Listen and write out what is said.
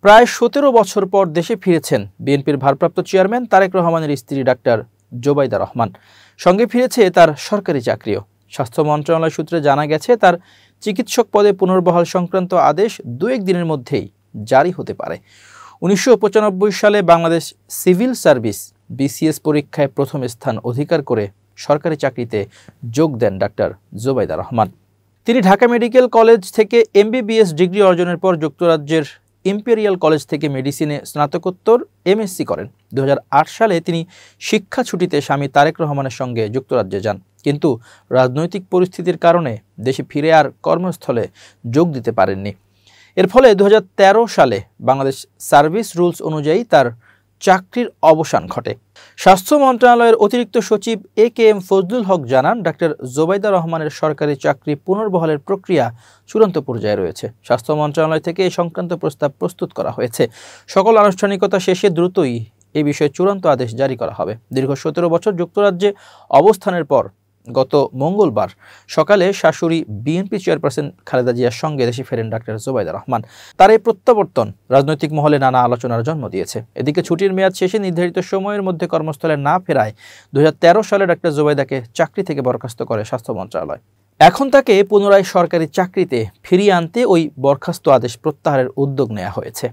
প্রায় ১৭ বছর পর দেশে ফিরেছেন বিএনপির ভারপ্রাপ্ত চেয়ারম্যান তারেক রহমানের স্ত্রী ডাক্তার জোবাইদা রহমান। সঙ্গে ফিরেছে তার সরকারি চাকরিও। স্বাস্থ্য মন্ত্রণালয় সূত্রে জানা গেছে, তার চিকিৎসক পদে পুনর্বহাল সংক্রান্ত আদেশ ২-১ দিনের মধ্যেই জারি হতে পারে। ১৯৯৫ সালে বাংলাদেশ সিভিল সার্ভিস বিসিএস পরীক্ষায় প্রথম স্থান অধিকার করে সরকারি চাকরিতে যোগ দেন ডাক্তার জোবাইদা রহমান। তিনি ঢাকা মেডিকেল কলেজ থেকে এমবিবিএস ডিগ্রি অর্জনের পর যুক্তরাজ্যের ইম্পেরিয়াল কলেজ থেকে মেডিসিনে স্নাতকোত্তর এমএসসি করেন। ২০০৮ সালে তিনি শিক্ষা ছুটিতে স্বামী তারেক রহমানের সঙ্গে যুক্তরাজ্যে যান, কিন্তু রাজনৈতিক পরিস্থিতির কারণে দেশে ফিরে আর কর্মস্থলে যোগ দিতে পারেননি। এর ফলে ২০১৩ সালে বাংলাদেশ সার্ভিস রুলস অনুযায়ী তার চাকরির অবসান ঘটে। স্বাস্থ্য মন্ত্রণালয়ের অতিরিক্ত সচিব এ.কে.এম. ফজলুল হক জানান, ডাক্তার জোবাইদা রহমানের সরকারি চাকরি পুনর্বহালের প্রক্রিয়া চূড়ান্ত পর্যায়ে রয়েছে। স্বাস্থ্য মন্ত্রণালয় থেকে এই সংক্রান্ত প্রস্তাব প্রস্তুত করা হয়েছে। সকল আনুষ্ঠানিকতা শেষে দ্রুতই এ বিষয়ে চূড়ান্ত আদেশ জারি করা হবে। দীর্ঘ ১৭ বছর যুক্তরাজ্যে অবস্থানের পর গত মঙ্গলবার সকালে শাশুড়ি বিএনপি চেয়ারপারসন খালেদা জিয়ার সঙ্গে দেশে ফেরেন ডাক্তার জোবাইদা রহমান। তার এই প্রত্যাবর্তন রাজনৈতিক মহলে নানা আলোচনার জন্ম দিয়েছে। এদিকে ছুটির মেয়াদ শেষে নির্ধারিত সময়ের মধ্যে কর্মস্থলে না ফেরায় ২০১৩ সালে ডাক্তার জোবাইদাকে চাকরি থেকে বরখাস্ত করে স্বাস্থ্য মন্ত্রণালয়। এখন তাকে পুনরায় সরকারি চাকরিতে ফিরিয়ে আনতে ওই বরখাস্ত আদেশ প্রত্যাহারের উদ্যোগ নেওয়া হয়েছে।